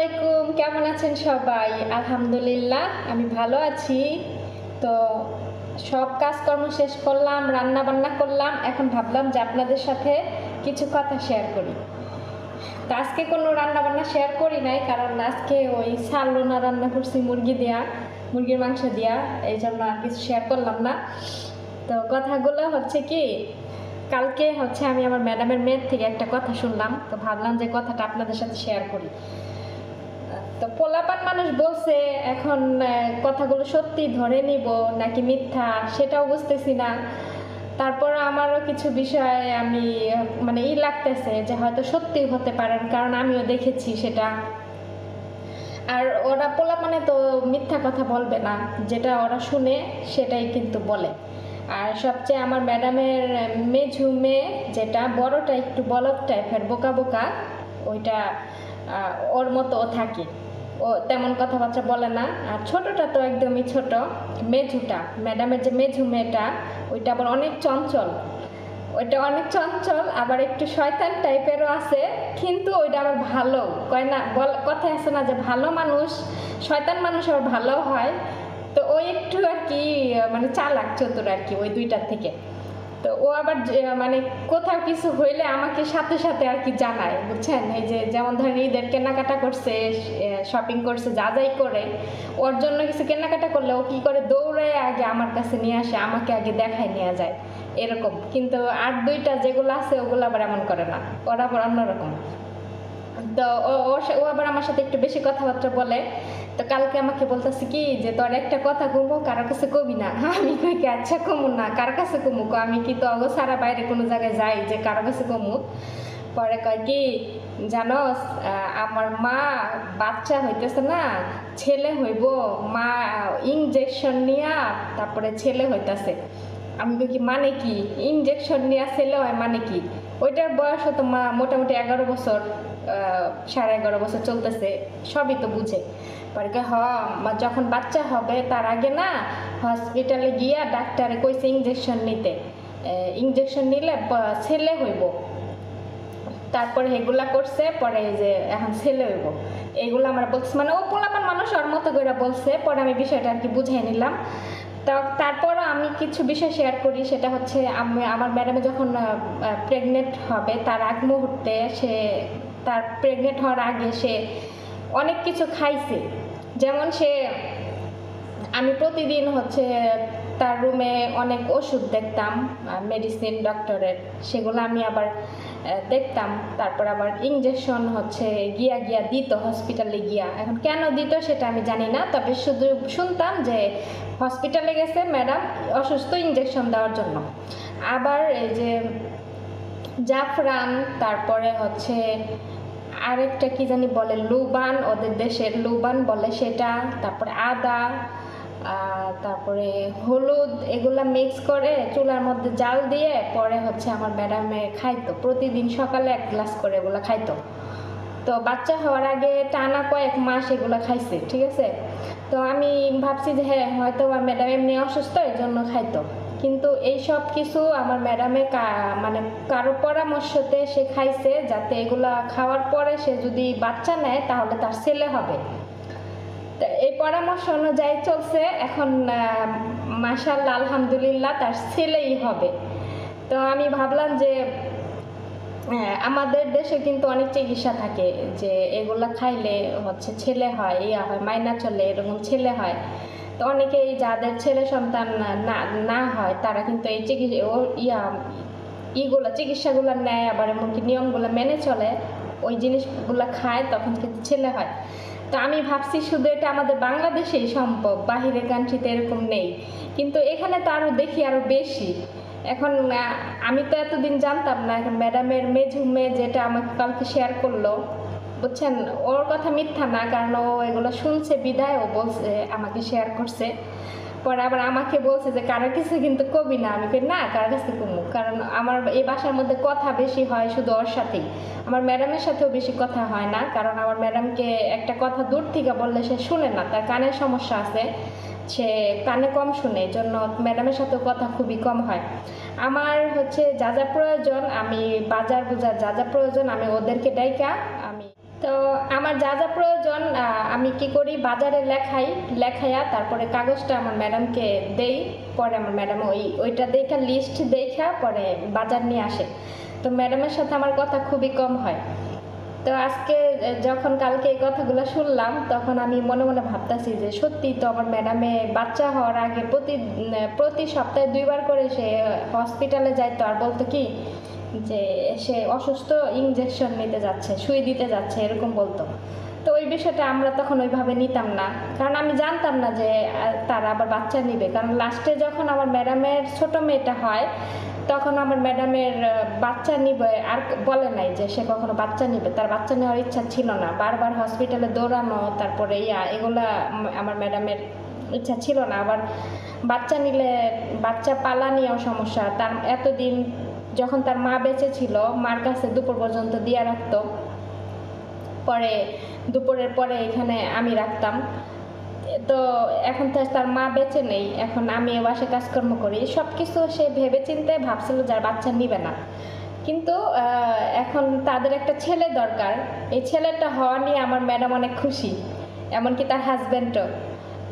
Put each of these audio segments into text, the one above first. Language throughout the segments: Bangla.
আলাইকুম, কেমন আছেন সবাই? আলহামদুলিল্লাহ আমি ভালো আছি। তো সব কাজকর্ম শেষ করলাম, রান্না বান্না করলাম। এখন ভাবলাম যে আপনাদের সাথে কিছু কথা শেয়ার করি। তো আজকে কোনো রান্না বান্না শেয়ার করি নাই, কারণ আজকে ওই সালনা রান্না করছি মুরগির মাংস দিয়া, এই জন্য আর কিছু শেয়ার করলাম না। তো কথাগুলো হচ্ছে কি, কালকে হচ্ছে আমি আমার ম্যাডামের মেয়ের থেকে একটা কথা শুনলাম, তো ভাবলাম যে কথাটা আপনাদের সাথে শেয়ার করি। তো পোলাপান মানুষ বলছে, এখন কথাগুলো সত্যি ধরে নিব নাকি মিথ্যা সেটাও বুঝতেছি না। তারপর আমারও কিছু বিষয় আমি মানে লাগতেছে যে হয়তো সত্যি হতে পারে, কারণ আমিও দেখেছি সেটা। আর ওরা পোলাপানে তো মিথ্যা কথা বলবে না, যেটা ওরা শুনে সেটাই কিন্তু বলে। আর সবচেয়ে আমার ম্যাডামের মেঝু মেয়ে, যেটা বড়টা একটু বলদ টাইপের, বোকা বোকা, ওইটা ওর মতো থাকে। ও তেমন কথাবার্তা বলে না। আর ছোটটা তো একদমই ছোট, মেঝুটা, ম্যাডামের যে মেঝু মেয়েটা, ওইটা আবার অনেক চঞ্চল। আবার একটু শয়তান টাইপেরও আছে, কিন্তু ওইটা আবার ভালো। কয় না, কথা আছে না যে ভালো মানুষ, শয়তান মানুষ আবার ভালো হয়। তো ওই একটু আর কি মানে চালাক চতুর আর কি, ওই দুইটার থেকে। তো ও আবার মানে কোথাও কিছু হইলে আমাকে সাথে সাথে আর কি জানায়, বুঝছেন? এই যে যেমন ধরেন ঈদের কেনাকাটা করছে, শপিং করছে, যা যাই করে, ওর জন্য কিছু কেনাকাটা করলে ও কি করে, দৌড়ে আগে আমার কাছে নিয়ে আসে, আমাকে আগে দেখায় নিয়ে যায়, এরকম। কিন্তু আর দুইটা যেগুলো আছে ওগুলো আবার এমন করে না, ওরা আবার অন্যরকম। তো ও আবার আমার সাথে একটু বেশি কথাবার্তা বলে। তো কালকে আমাকে বলতেছে কি যে তোর একটা কথা কমু, কারোর কাছে কবি না। আমি কই কি আচ্ছা কমু না, কার কাছে কমু? আমি কি তো অগো সারা বাইরে কোনো জায়গায় যাই যে কারোর কাছে কমু? পরে কয় কি জানোস, আমার মা বাচ্চা হইতেছে না, ছেলে হইব, মা ইনজেকশন নিয়া তারপরে ছেলে হইতাছে। আমি কই কি মানে কি ইনজেকশন নিয়ে ছেলে হয় মানে কি? ওইটার বয়স হতো মা মোটামুটি 11 বছর, 11.5 বছর চলতেছে, সবই তো বুঝে। পরে হ, যখন বাচ্চা হবে তার আগে না হসপিটালে গিয়া ডাক্তারে কইছে ইনজেকশন নিতে, ইনজেকশন নিলে ছেলে হইব। তারপরে এগুলা করছে, পরে যে এখন ছেলে হইব, এগুলো আমার বলছে, মানে ও পোলাপান মানুষ ওর মতো করে বলছে। পরে আমি বিষয়টা আর কি বুঝিয়ে নিলাম। তারপরও আমি কিছু বিষয় শেয়ার করি, সেটা হচ্ছে আমার ম্যাডামে যখন প্রেগনেন্ট হবে তার আগ মুহূর্তে, তার প্রেগনেন্ট হওয়ার আগে সে অনেক কিছু খাইছে। যেমন আমি প্রতিদিন হচ্ছে তার রুমে অনেক ওষুধ দেখতাম, মেডিসিন ডক্টরের, সেগুলো আমি আবার দেখতাম। তারপর আবার ইঞ্জেকশন হচ্ছে গিয়া দিত হসপিটালে গিয়া। এখন কেন দিত সেটা আমি জানি না, তবে শুধু শুনতাম যে হসপিটালে গেছে ম্যাডাম অসুস্থ, ইঞ্জেকশন দেওয়ার জন্য। আবার এই যে জাফরান, তারপরে হচ্ছে আরেকটা কি জানি বলে, লুবান, ওদের দেশের লুবান বলে সেটা, তারপরে আদা, তারপরে হলুদ, এগুলা মিক্স করে চুলার মধ্যে জাল দিয়ে পরে হচ্ছে আমার ম্যাডামে খাইতো, প্রতিদিন সকালে 1 গ্লাস করে এগুলা খাইতো। তো বাচ্চা হওয়ার আগে টানা কয়েক মাস এগুলো খাইছে, ঠিক আছে। তো আমি ভাবছি যে হ্যাঁ হয়তো আমার ম্যাডাম এমনি অসুস্থ, এই জন্য খাইতো। কিন্তু এই সব কিছু আমার ম্যাডামে মানে কারো পরামর্শতে সে খাইছে, যাতে এগুলা খাওয়ার পরে সে যদি বাচ্চা নেয় তাহলে তার ছেলে হবে। এই পরামর্শ অনুযায়ী চলছে। এখন মাশাআল্লাহ আলহামদুলিল্লাহ তার ছেলেই হবে। তো আমি ভাবলাম যে আমাদের দেশে কিন্তু অনেক চিকিৎসা থাকে যে এগুলা খাইলে হচ্ছে ছেলে হয়, ইয়া হয়, মাইনা চলে, এরকম ছেলে হয়। তো অনেকেই যাদের ছেলে সন্তান না হয় তারা কিন্তু এই চিকিৎসাগুলো নেয়, আবার এমনকি নিয়মগুলো মেনে চলে, ওই জিনিসগুলো খায়, তখন কিন্তু ছেলে হয়। তো আমি ভাবছি শুধু এটা আমাদের বাংলাদেশেই সম্ভব, বাহিরের কান্ট্রিতে এরকম নেই। কিন্তু এখানে তো আরও দেখি আরও বেশি। এখন আমি তো এতদিন জানতাম না, এখন ম্যাডামের মেঝু মেয়ে যেটা আমাকে কালকে শেয়ার করলো, বুঝছেন, ওর কথা মিথ্যা না, কারণ ও এগুলো শুনছে বিদায় ও বলছে, আমাকে শেয়ার করছে। পরে আবার আমাকে বলছে যে কারো কিছু কিন্তু কবি না। আমি কই না, কারো কাছে কমু, কারণ আমার এই বাসার মধ্যে কথা বেশি হয় শুধু ওর সাথেই, আমার ম্যাডামের সাথেও বেশি কথা হয় না। কারণ আমার ম্যাডামকে একটা কথা দূর থেকে বললে সে শুনে না, তার কানের সমস্যা আছে, সে কানে কম শুনে, এই জন্য ম্যাডামের সাথেও কথা খুবই কম হয়। আমার হচ্ছে যা যা প্রয়োজন, আমি বাজার বুজার যা যা প্রয়োজন আমি ওদেরকে ডাইকা আমি তো আমার যা যা প্রয়োজন আমি কি করি, বাজারে লেখাইয়া তারপরে কাগজটা আমার ম্যাডামকে দেই। পরে আমার ম্যাডাম ওইটা দেখা লিস্ট দেখা পরে বাজার নিয়ে আসে। তো ম্যাডামের সাথে আমার কথা খুবই কম হয়। তো আজকে যখন কালকে এই কথাগুলো শুনলাম তখন আমি মনে মনে ভাবতেছি যে সত্যি তো আমার ম্যাডামে বাচ্চা হওয়ার আগে প্রতি সপ্তাহে 2বার করে সে হসপিটালে যাইতো আর বলতো কি যে সে অসুস্থ, ইনজেকশন নিতে যাচ্ছে, সুই দিতে যাচ্ছে, এরকম বলতো। তো ওই বিষয়টা আমরা তখন ওইভাবে নিতাম না, কারণ আমি জানতাম না যে তারা আবার বাচ্চা নিবে। কারণ লাস্টে যখন আমার ম্যাডামের ছোট মেয়েটা হয় তখন আমার ম্যাডামের বাচ্চা নিবে আর বলে নাই যে সে কখনো বাচ্চা নিবে, তার বাচ্চা নেওয়ার ইচ্ছা ছিল না। বারবার হসপিটালে দৌড়ানো, তারপরে এগুলা আমার ম্যাডামের ইচ্ছা ছিল না। আবার বাচ্চা নিলে বাচ্চা পালা নিয়েও সমস্যা। তার এতদিন যখন তার মা বেঁচে ছিল মার কাছে দুপুর পর্যন্ত দিয়ে রাখতো, পরে দুপুরের পরে এখানে আমি রাখতাম। তো এখন তো তার মা বেঁচে নেই, এখন আমি এ বাসে কাজকর্ম করি, সব কিছু সে ভেবে চিন্তে ভাবছিল যার বাচ্চা নিবে না। কিন্তু এখন তাদের একটা ছেলে দরকার। এই ছেলেটা হওয়া নিয়ে আমার ম্যাডাম অনেক খুশি, এমনকি তার হাজব্যান্ডও।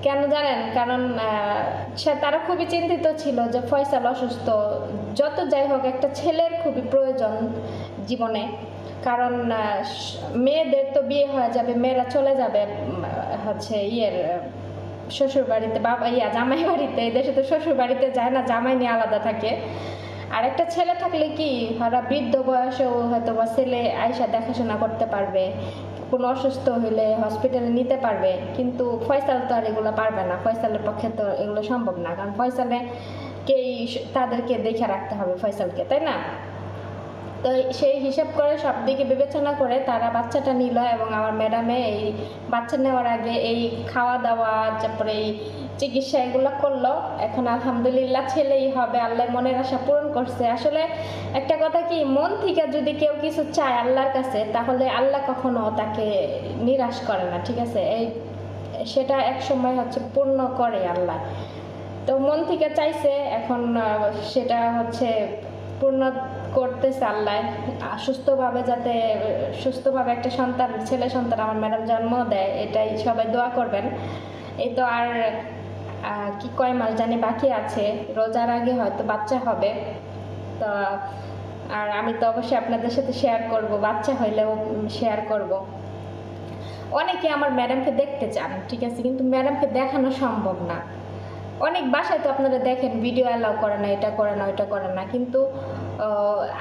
কেন জানেন? কারণ তারা খুবই চিন্তিত ছিল যে ফয়সাল অসুস্থ। যত যাই হোক একটা ছেলের খুবই প্রয়োজন জীবনে, কারণ মেয়েদের তো বিয়ে হয়ে যাবে, মেয়েরা চলে যাবে হচ্ছে শ্বশুর বাড়িতে, জামাই বাড়িতে। এই দেশে তো শ্বশুর বাড়িতে যায় না, জামাই নিয়ে আলাদা থাকে। আর একটা ছেলে থাকলে কি ওরা বৃদ্ধ বয়সেও হয়তো বা ছেলে আয়সা দেখাশোনা করতে পারবে, কোনো অসুস্থ হইলে হসপিটালে নিতে পারবে। কিন্তু ফয়সাল তো আর এগুলো পারবে না, ফয়সালের পক্ষে তো এগুলো সম্ভব না, কারণ তাদেরকে দেখে রাখতে হবে ফয়সালকে, তাই না? তো সেই হিসাব করে সব দিকে বিবেচনা করে তারা বাচ্চাটা নিল। এবং আমার ম্যাডামে এই বাচ্চা নেওয়ার আগে এই খাওয়া দাওয়া, তারপরে এই চিকিৎসা এগুলো করলো। এখন আলহামদুলিল্লাহ ছেলেই হবে, আল্লাহ মনের আশা পূরণ করছে। আসলে একটা কথা কি, মন থেকে যদি কেউ কিছু চায় আল্লাহর কাছে, তাহলে আল্লাহ কখনো তাকে নিরাশ করে না, ঠিক আছে? সেটা এক সময় হচ্ছে পূর্ণ করে আল্লাহ। তো মন থেকে চাইছে, এখন সেটা হচ্ছে পূর্ণ করতেছে আল্লাহ। সুস্থভাবে একটা সন্তান, ছেলে সন্তান আমার ম্যাডাম জন্ম দেয়, এটাই সবাই দোয়া করবেন। এই তো আর কি কয় মাস জানি বাকি আছে, রোজার আগে হয়তো বাচ্চা হবে। তো আর আমি তো অবশ্যই আপনাদের সাথে শেয়ার করব, বাচ্চা হইলেও শেয়ার করব। অনেকে আমার ম্যাডামকে দেখতে চান, ঠিক আছে, কিন্তু ম্যাডামকে দেখানো সম্ভব না। অনেক বাসায় তো আপনারা দেখেন ভিডিও অ্যালাউ করে না, এটা করে না, ওইটা করে না, কিন্তু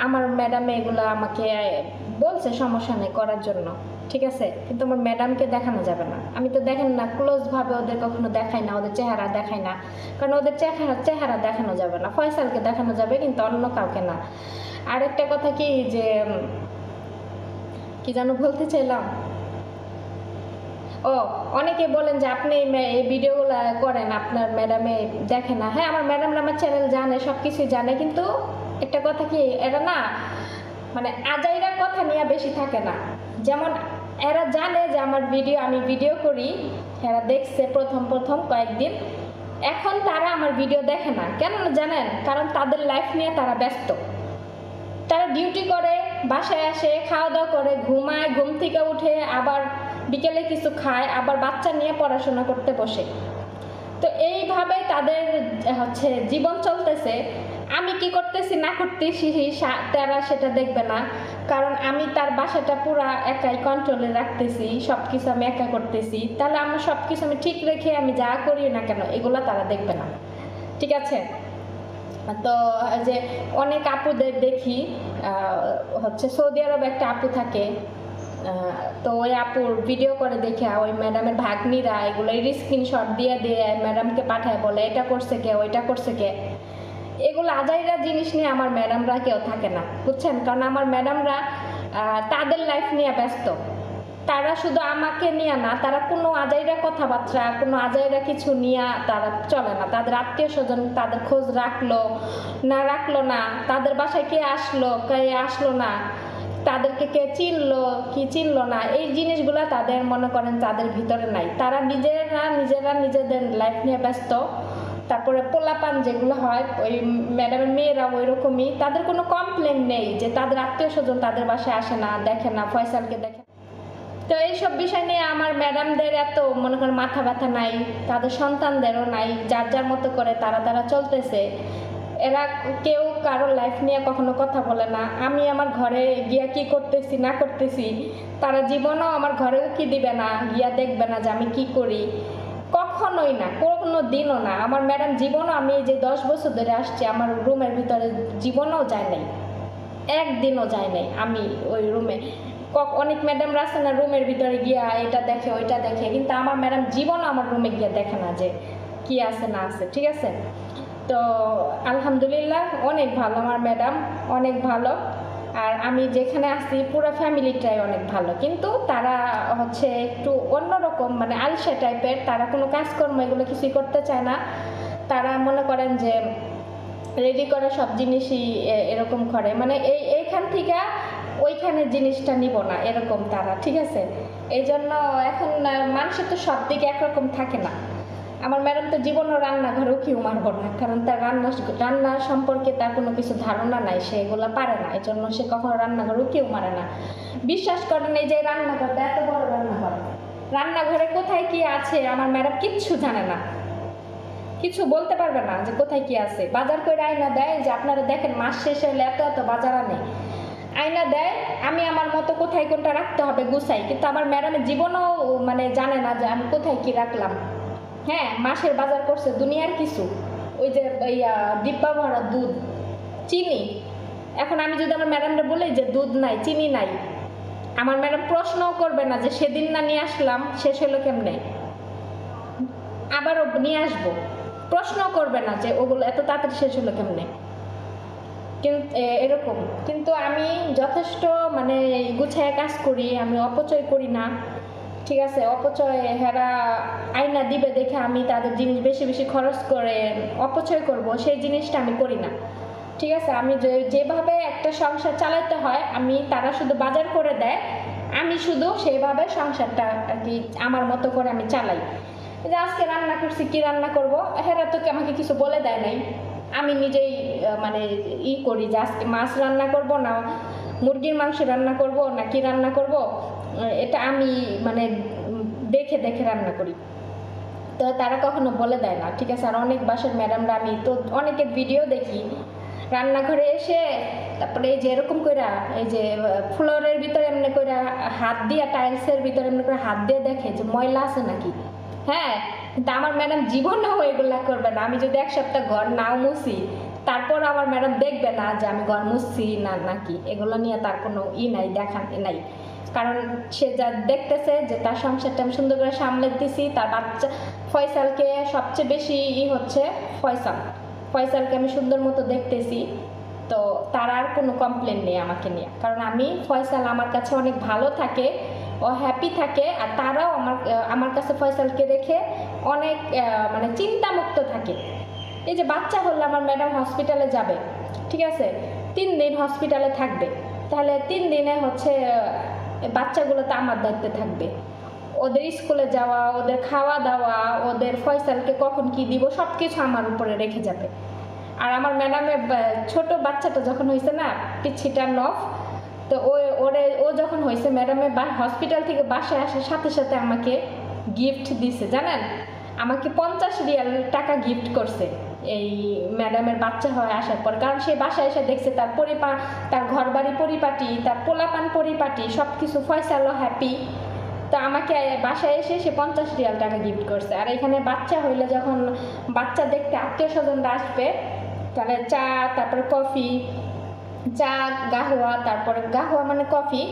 আমার ম্যাডাম এগুলো আমাকে বলছে সমস্যা নেই করার জন্য, ঠিক আছে। কিন্তু আমার ম্যাডামকে দেখানো যাবে না। আমি তো দেখেন না, ক্লোজভাবে ওদের কখনো দেখাই না, ওদের চেহারা দেখাই না, কারণ ওদের চেহারা দেখানো যাবে না। ফয়সালকে দেখানো যাবে কিন্তু অন্য কাউকে না। আর একটা কথা কি যেন বলতে চাইলাম, অনেকে বলেন যে আপনি এই ভিডিওগুলো করেন, আপনার ম্যাডামে দেখে না। হ্যাঁ, আমার ম্যাডামরা আমার চ্যানেল জানে, সব কিছুই জানে, কিন্তু একটা কথা কি, এরা না মানে আজাইরা কথা নিয়ে বেশি থাকে না। যেমন এরা জানে যে আমি ভিডিও করি, এরা দেখছে প্রথম কয়েকদিন, এখন তারা আমার ভিডিও দেখে না। কেন জানেন? কারণ তাদের লাইফ নিয়ে তারা ব্যস্ত। তারা ডিউটি করে, বাসায় আসে, খাওয়া দাওয়া করে, ঘুমায়, ঘুম থেকে উঠে আবার বিকেলে কিছু খায়, আবার বাচ্চা নিয়ে পড়াশোনা করতে বসে। তো এইভাবে তাদের হচ্ছে জীবন চলতেছে। আমি কি করতেছি না করতেছি তারা সেটা দেখবে না, কারণ আমি তার বাসাটা পুরা একাই কন্ট্রোলে রাখতেছি, সব কিছু আমি একা করতেছি। তাহলে আমার সব কিছু আমি ঠিক রেখে আমি যা করি না কেন এগুলো তারা দেখবে না, ঠিক আছে? তো যে অনেক আপুদের দেখি হচ্ছে সৌদি আরবে একটা আপু থাকে, তো ওই আপুর ভিডিও করে দেখে ওই ম্যাডামের ভাগ্নিরা এগুলো স্ক্রিনশট দিয়ে ম্যাডামকে পাঠায়, বলে এটা করছে কে, ওইটা করছে কে। এগুলো আজাইরা জিনিস নিয়ে আমার ম্যাডামরা কেউ থাকে না, বুঝছেন? কারণ আমার ম্যাডামরা তাদের লাইফ নিয়ে ব্যস্ত। তারা শুধু আমাকে নিয়ে না, তারা কোনো আজাইরা কথাবার্তা, কোনো আজাইরা কিছু নিয়ে তারা চলে না। তাদের আত্মীয় স্বজন তাদের খোঁজ রাখলো না, তাদের বাসায় কে আসলো না, তাদেরকে কে চিনলো কি চিনলো না, এই জিনিসগুলো তাদের মনে করেন তাদের ভিতরে নাই। তারা নিজেদের লাইফ নিয়ে ব্যস্ত। তারপরে পোলাপান যেগুলো হয়, ওই ম্যাডামের মেয়েরা ওই রকমই, তাদের কোনো কমপ্লেন নেই যে তাদের আত্মীয় স্বজন তাদের বাসায় আসে না, দেখে না, ফয়সালকে দেখে। তো এইসব বিষয় নিয়ে আমার ম্যাডামদের এত মনে করেন মাথা ব্যথা নাই, তাদের সন্তানদেরও নাই, যার যার মতো করে তারা চলতেছে। এরা কেউ কারোর লাইফ নিয়ে কখনো কথা বলে না। আমি আমার ঘরে গিয়া কি করতেছি না করতেছি তারা জীবনও আমার ঘরেও কি দিবে না, গিয়া দেখবে না যে আমি কি করি, কখনোই না, কোনো দিনও না। আমার ম্যাডাম জীবনও, আমি যে 10 বছর ধরে আসছি আমার রুমের ভিতরে জীবনও যায় নাই, একদিনও যায় নাই আমি ওই রুমে। অনেক ম্যাডামরা আছে না রুমের ভিতরে গিয়া এটা দেখে ওইটা দেখে, কিন্তু আমার ম্যাডাম জীবনও আমার রুমে গিয়া দেখে না যে কি আছে না আছে, ঠিক আছে। তো আলহামদুলিল্লাহ অনেক ভালো আমার ম্যাডাম, অনেক ভালো। আর আমি যেখানে আসি পুরো ফ্যামিলিটাই অনেক ভালো, কিন্তু তারা হচ্ছে একটু অন্যরকম, মানে আলসা টাইপের, তারা কোনো কাজকর্ম এগুলো কিছুই করতে চায় না। তারা মনে করেন যে রেডি করা সব জিনিসই এরকম করে, মানে এইখান থেকে ওইখানে জিনিসটা নিব না এরকম তারা, ঠিক আছে। এই জন্য এখন মানুষের তো সব দিকে একরকম থাকে না। আমার ম্যাডাম তো জীবনও রান্নাঘরেও কেউ মারবো না, কারণ তার রান্না সম্পর্কে তার কোনো কিছু ধারণা নাই, সে এগুলো পারে না, এই জন্য সে কখনো রান্নাঘরেও কেউ মারে না। বিশ্বাস করেন এই যে রান্নাঘরটা এত বড় রান্নাঘর, রান্নাঘরে কোথায় কি আছে আমার ম্যাডাম কিচ্ছু জানে না, কিছু বলতে পারবে না যে কোথায় কি আছে। বাজার করে আয়না দেয় যে আপনারা দেখেন মাস শেষে হলে এত এত বাজার আনে, আয়না দেয়, আমি আমার মতো কোথায় কোনটা রাখতে হবে গুছাই, কিন্তু আমার ম্যাডামের জীবনও মানে জানে না যে আমি কোথায় কি রাখলাম। হ্যাঁ, মাসের বাজার করছে দুনিয়ার কিছু, ওই যে ডিব্বা ভরা দুধ, চিনি। এখন আমি যদি আমার ম্যাডামটা বলি যে দুধ নাই চিনি নাই, আমার ম্যাডাম প্রশ্নও করবে না যে সেদিন না নিয়ে আসলাম শেষ হলো কেমনে, আবারও নিয়ে আসবো, প্রশ্নও করবে না যে ওগুলো এত তাড়াতাড়ি শেষ হলো কেমনে, কিন্তু এরকম। কিন্তু আমি যথেষ্ট মানে গুছায় কাজ করি, আমি অপচয় করি না, ঠিক আছে। অপচয় হেরা আয়না দিবে দেখে আমি তাদের জিনিস বেশি বেশি খরচ করে অপচয় করব, সেই জিনিসটা আমি করি না, ঠিক আছে। আমি যেভাবে একটা সংসার চালাতে হয়, আমি তারা শুধু বাজার করে দেয়, আমি শুধু সেইভাবে সংসারটা আর কি আমার মতো করে আমি চালাই। যে আজকে রান্না করছি, কি রান্না করব, হেরা তো আমাকে কিছু বলে দেয় নাই, আমি নিজেই মানে করি যে আজকে মাছ রান্না করব না মুরগির মাংস রান্না করব না কি রান্না করব, এটা আমি মানে দেখে দেখে রান্না করি। তো তারা কখনো বলে দেয় না, ঠিক আছে। আর অনেক বাসার ম্যাডামরা, আমি তো অনেকের ভিডিও দেখি রান্নাঘরে এসে তারপরে এই যে এরকম করে এই যে ফ্লোরের ভিতরে এমনি করে হাত দিয়ে, টাইলসের ভিতরে এমনি করে হাত দিয়ে দেখে যে ময়লা আছে নাকি। হ্যাঁ, কিন্তু আমার ম্যাডাম জীবনেও এগুলা করবে না। আমি যদি 1 সপ্তাহ ঘর নাও মুছি, তারপর আমার ম্যাডাম দেখবে না যে আমি ঘর মুছছি না নাকি, এগুলো নিয়ে তার কোনো নাই, দেখা নাই। কারণ সে যা দেখতেছে যে তার সংসারটা আমি সুন্দর করে সামলে দিছি, তার বাচ্চা ফয়সালকে সবচেয়ে বেশি হচ্ছে ফয়সালকে আমি সুন্দর মতো দেখতেছি, তো তার আর কোনো কমপ্লেন নেই আমাকে নিয়ে। কারণ আমি ফয়সাল আমার কাছে অনেক ভালো থাকে, ও হ্যাপি থাকে, আর তারাও আমার কাছে ফয়সালকে রেখে অনেক মানে চিন্তামুক্ত থাকে। এই যে বাচ্চা হলে আমার ম্যাডাম হসপিটালে যাবে, ঠিক আছে, 3 দিন হসপিটালে থাকবে, তাহলে 3 দিনে হচ্ছে বাচ্চাগুলো তো আমার দায়িত্বে থাকবে, ওদের স্কুলে যাওয়া, ওদের খাওয়া দাওয়া, ওদের ফয়সালকে কখন কি দিব সব কিছু আমার উপরে রেখে যাবে। আর আমার ম্যাডামের ছোট বাচ্চাটা যখন হয়েছে না, পিচ্ছিটা নফ, তো ও যখন হয়েছে ম্যাডামের হসপিটাল থেকে বাসায় আসার সাথে সাথে আমাকে গিফট দিছে, জানেন, আমাকে 50 রিয়াল টাকা গিফট করছে এই ম্যাডামের বাচ্চা হয়ে আসার পর। কারণ সে বাসায় এসে দেখছে তার ঘর বাড়ি পরিপাটি, তার পোলাপান পরিপাটি, সব কিছু, ফয়সালও হ্যাপি। তো আমাকে বাসায় এসে সে 50 রিয়াল টাকা গিফট করছে। আর এখানে বাচ্চা হইলে যখন বাচ্চা দেখতে আত্মীয় স্বজনরা আসবে, তাহলে চা, তারপরে কফি, চা, গাহওয়া, তারপরে গাহওয়া মানে কফি,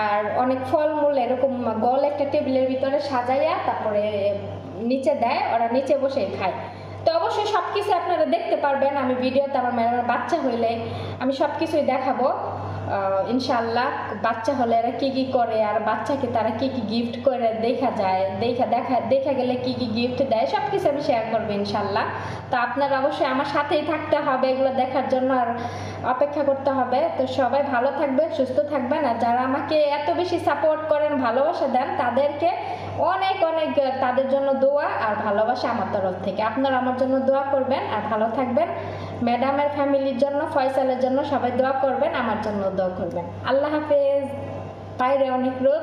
আর অনেক ফলমূল এরকম গোল একটা টেবিলের ভিতরে সাজাইয়া তারপরে নিচে দেয়, ওরা নিচে বসে খায়। তো অবশ্যই সব কিছু আপনারা দেখতে পারবেন আমি ভিডিওতে। আমার ম্যাডামের বাচ্চা হইলে আমি সব কিছুই দেখাবো ইনশাল্লাহ। বাচ্চা হলে এরা কী কী করে, আর বাচ্চাকে তারা কী কী গিফট করে দেখা যায়, দেখা গেলে কী কী গিফট দেয়, সব কিছু আমি শেয়ার করবো ইনশাল্লাহ। তো আপনারা অবশ্যই আমার সাথেই থাকতে হবে এগুলো দেখার জন্য, আর অপেক্ষা করতে হবে। তো সবাই ভালো থাকবেন, সুস্থ থাকবেন, আর যারা আমাকে এত বেশি সাপোর্ট করেন, ভালোবাসা দেন, তাদেরকে অনেক অনেক তাদের জন্য দোয়া আর ভালোবাসা আমার তরফ থেকে। আপনারা আমার জন্য দোয়া করবেন আর ভালো থাকবেন। ম্যাডামের ফ্যামিলির জন্য, ফয়সালের জন্য সবাই দোয়া করবেন, আমার জন্য দোয়া করবেন। আল্লাহ হাফেজ। বাইরে অনেক রোদ।